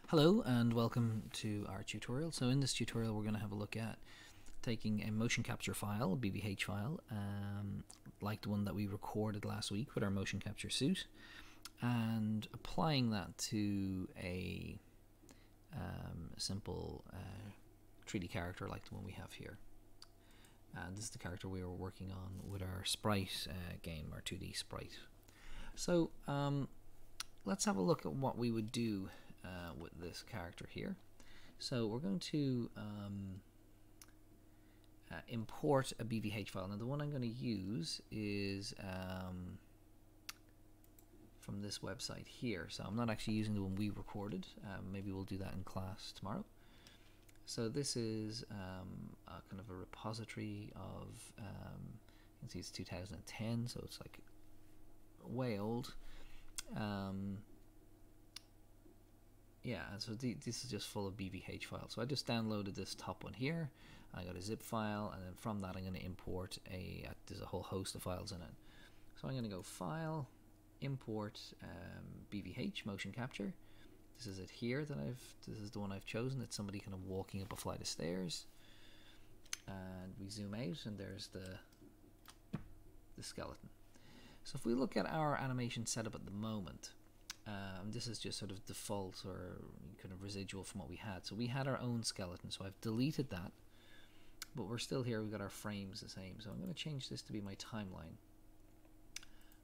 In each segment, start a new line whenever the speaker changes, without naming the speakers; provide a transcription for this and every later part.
Hello and welcome to our tutorial. So in this tutorial we're going to have a look at taking a motion capture file, a BVH file, like the one that we recorded last week with our motion capture suit, and applying that to a simple 3D character like the one we have here. And this is the character we were working on with our sprite game, our 2D sprite. So let's have a look at what we would do with this character here. So we're going to import a BVH file. Now the one I'm going to use is from this website here. So I'm not actually using the one we recorded. Maybe we'll do that in class tomorrow. So this is a kind of a repository of, you can see it's 2010, so it's like way old. Yeah, so this is just full of BVH files. So I just downloaded this top one here. I got a zip file, and then from that I'm going to import there's a whole host of files in it. So I'm going to go File, Import BVH Motion Capture. This is it here this is the one I've chosen. It's somebody kind of walking up a flight of stairs. And we zoom out, and there's the skeleton. So if we look at our animation setup at the moment, this is just sort of default or kind of residual from what we had. So we had our own skeleton, so I've deleted that, but we're still here. We've got our frames the same. So I'm going to change this to be my timeline.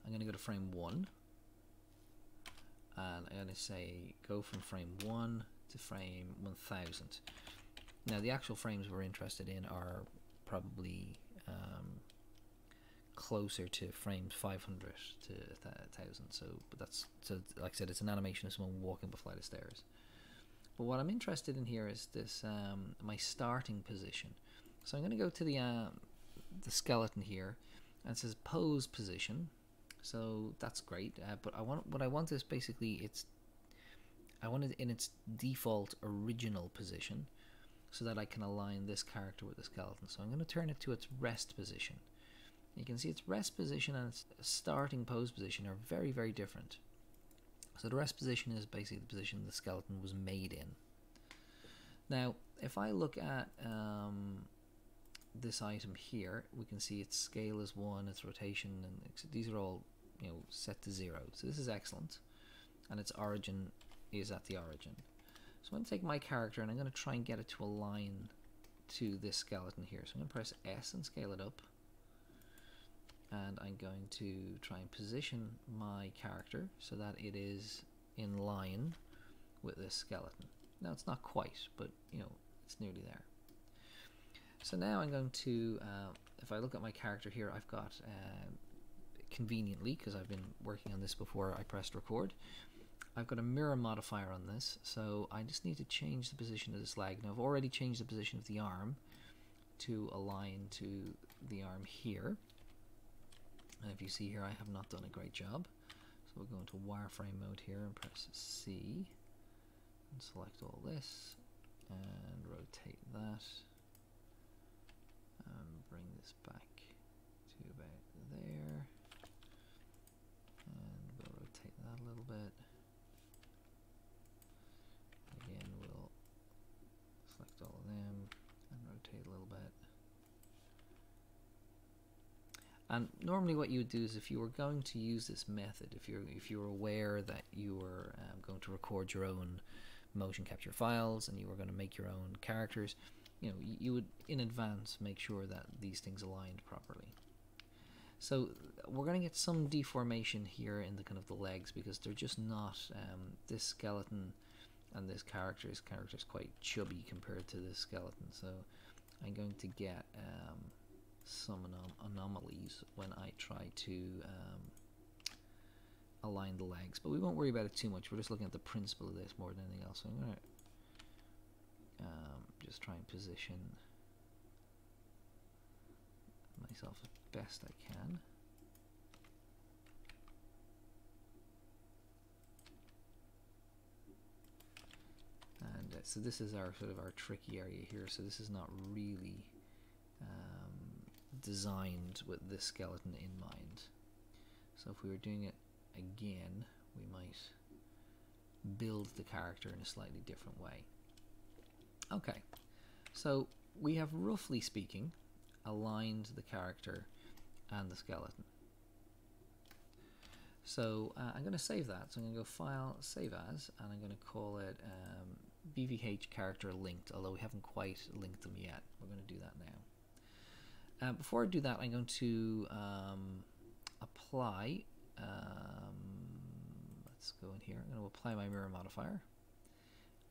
I'm going to go to frame 1, and I'm going to say go from frame 1 to frame 1000. Now the actual frames we're interested in are probably closer to frames 500 to 1000. So like I said, it's an animation of someone walking up a flight of stairs. But what I'm interested in here is this my starting position. So I'm going to go to the skeleton here, and it says pose position. So that's great. But what I want is basically I want it in its default original position, so that I can align this character with the skeleton. So I'm going to turn it to its rest position. You can see its rest position and its starting pose position are very, very different. So the rest position is basically the position the skeleton was made in. Now, if I look at this item here, we can see its scale is 1, its rotation, and these are all set to 0. So this is excellent, and its origin is at the origin. So I'm going to take my character and I'm going to try and get it to align to this skeleton here. So I'm going to press S and scale it up. And I'm going to try and position my character so that it is in line with this skeleton. Now it's not quite, but it's nearly there. So now I'm going to, if I look at my character here, I've got, conveniently, because I've been working on this before I pressed record, I've got a mirror modifier on this, so I just need to change the position of this leg. Now I've already changed the position of the arm to align to the arm here. And if you see here, I have not done a great job. So we'll go into wireframe mode here and press C and select all this and rotate that and bring this back to about there, and we'll rotate that a little bit. Again, we'll select all of them and rotate a little bit. And normally what you would do is, if you were going to use this method, if you were aware that you were going to record your own motion capture files and you were going to make your own characters, you would in advance make sure that these things aligned properly. So we're going to get some deformation here in the kind of the legs, because they're just not, this skeleton and this character is quite chubby compared to this skeleton. So I'm going to get some anomalies when I try to align the legs, but we won't worry about it too much. We're just looking at the principle of this more than anything else. So I'm going to just try and position myself as best I can. And so this is our sort of our tricky area here. So this is not really designed with this skeleton in mind. So if we were doing it again, we might build the character in a slightly different way. Okay, so we have, roughly speaking, aligned the character and the skeleton. So I'm going to save that. So I'm going to go File, Save As, and I'm going to call it BVH character linked, although we haven't quite linked them yet. We're going to do that now. Before I do that, I'm going to apply, let's go in here, I'm going to apply my mirror modifier.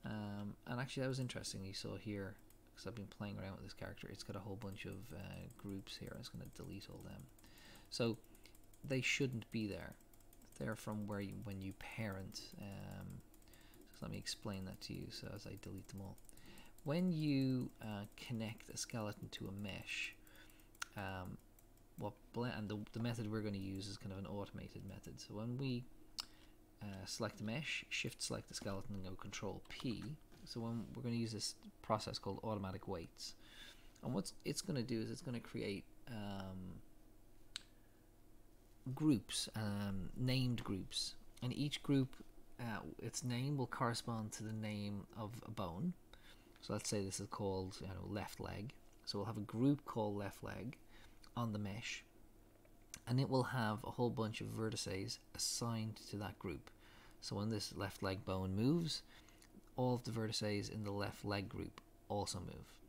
And actually that was interesting, you saw here, because I've been playing around with this character, it's got a whole bunch of groups here. I'm just going to delete all them. So they shouldn't be there. They're from where you, when you parent. So let me explain that to you. So as I delete them all, when you connect a skeleton to a mesh, the method we're going to use is kind of an automated method. So when we select the mesh, shift select the skeleton, and go Control P. So when we're going to use this process called automatic weights, and what it's going to do is it's going to create groups, named groups, and each group, its name will correspond to the name of a bone. So let's say this is called, left leg. So we'll have a group called left leg on the mesh, and it will have a whole bunch of vertices assigned to that group. So when this left leg bone moves, all of the vertices in the left leg group also move.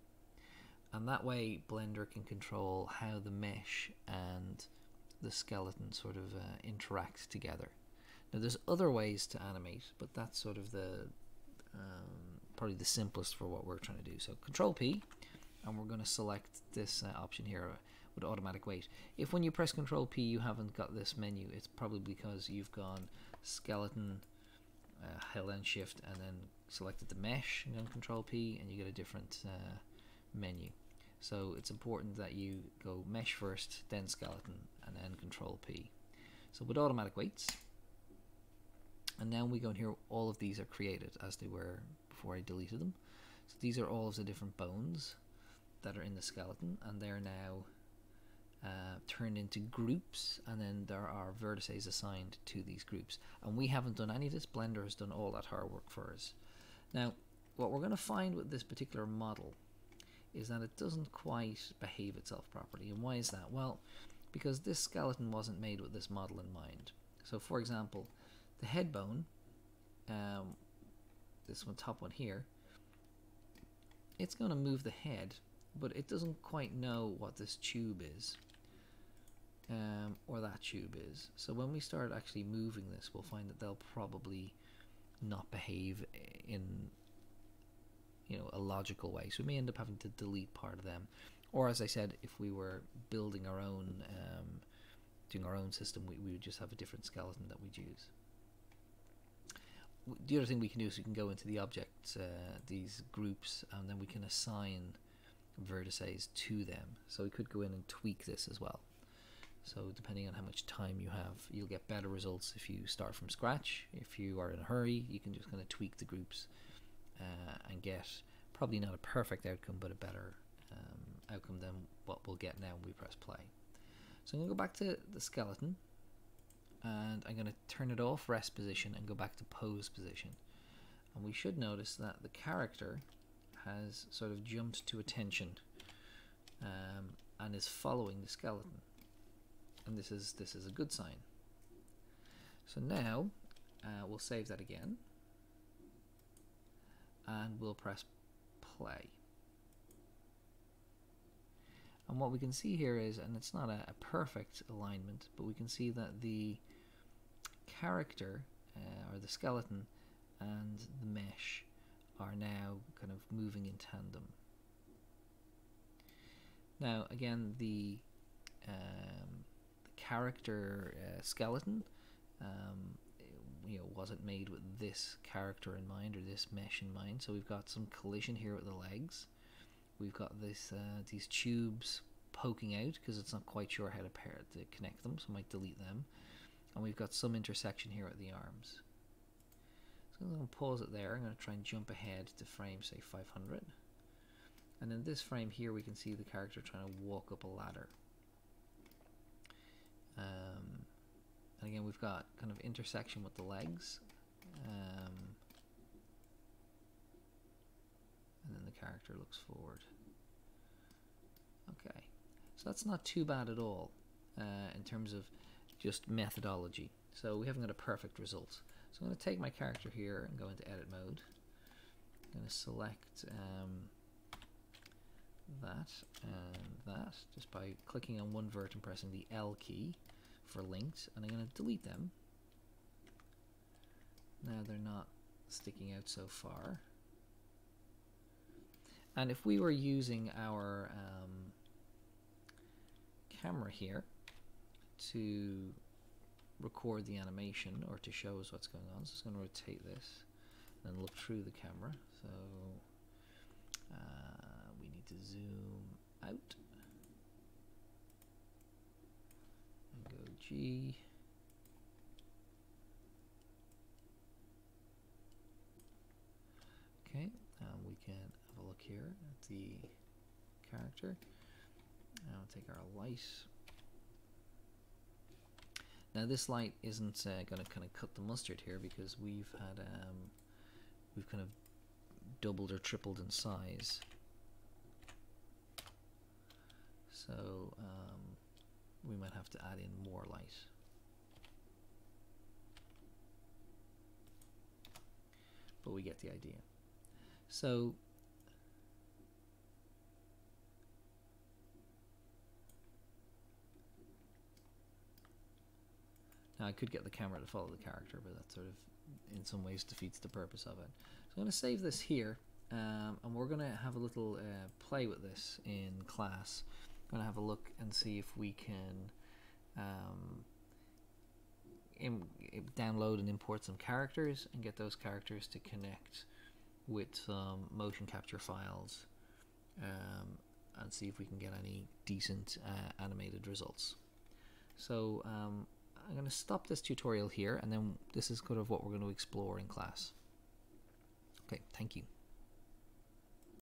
And that way Blender can control how the mesh and the skeleton sort of interact together. Now there's other ways to animate, but that's sort of the probably the simplest for what we're trying to do. So Control P, and we're going to select this option here with automatic weight. If when you press Control P you haven't got this menu, it's probably because you've gone skeleton, held down Shift, and then selected the mesh, and then Control P, and you get a different menu. So it's important that you go mesh first, then skeleton, and then Control P. So with automatic weights, and now we go in here, all of these are created as they were before I deleted them. So these are all of the different bones that are in the skeleton, and they're now turned into groups, and then there are vertices assigned to these groups. And we haven't done any of this. Blender has done all that hard work for us. Now, what we're going to find with this particular model is that it doesn't quite behave itself properly. And why is that? Well, because this skeleton wasn't made with this model in mind. So for example, the head bone, this one, top one here, it's going to move the head, but it doesn't quite know what this tube is, or that tube is. So when we start actually moving this, we'll find that they'll probably not behave in a logical way. So we may end up having to delete part of them, or as I said, if we were building our own, doing our own system, we would just have a different skeleton that we'd use. The other thing we can do is we can go into the objects, these groups, and then we can assign vertices to them. So we could go in and tweak this as well. So depending on how much time you have, you'll get better results if you start from scratch. If you are in a hurry, you can just kind of tweak the groups and get probably not a perfect outcome, but a better outcome than what we'll get now when we press play. So I'm going to go back to the skeleton, and I'm going to turn it off rest position and go back to pose position. And we should notice that the character has sort of jumped to attention and is following the skeleton. And this is a good sign. So now we'll save that again, and we'll press play. And what we can see here is, and it's not a perfect alignment, but we can see that the character or the skeleton and the mesh are now kind of moving in tandem. Now again, the character skeleton wasn't made with this character in mind or this mesh in mind, so we've got some collision here with the legs. We've got this these tubes poking out because it's not quite sure how to connect them, so I might delete them. And we've got some intersection here at the arms. So I'm going to pause it there. I'm going to try and jump ahead to frame, say 500. And in this frame here, we can see the character trying to walk up a ladder. And again, we've got kind of intersection with the legs. character looks forward. Okay, so that's not too bad at all in terms of just methodology. So we haven't got a perfect result. So I'm going to take my character here and go into edit mode. I'm going to select that and that just by clicking on one vert and pressing the L key for linked, and I'm going to delete them. Now they're not sticking out so far. And if we were using our camera here to record the animation or to show us what's going on, so it's going to rotate this and look through the camera. So we need to zoom out and go G. Okay, we can have a look here at the character. Now take our light. Now this light isn't going to kind of cut the mustard here because we've had we've kind of doubled or tripled in size. So we might have to add in more light. But we get the idea. So now I could get the camera to follow the character, but that sort of in some ways defeats the purpose of it. So I'm going to save this here, and we're going to have a little play with this in class. I'm going to have a look and see if we can download and import some characters and get those characters to connect with some motion capture files, and see if we can get any decent animated results. So I'm going to stop this tutorial here, and then this is kind of what we're going to explore in class. Okay, thank you.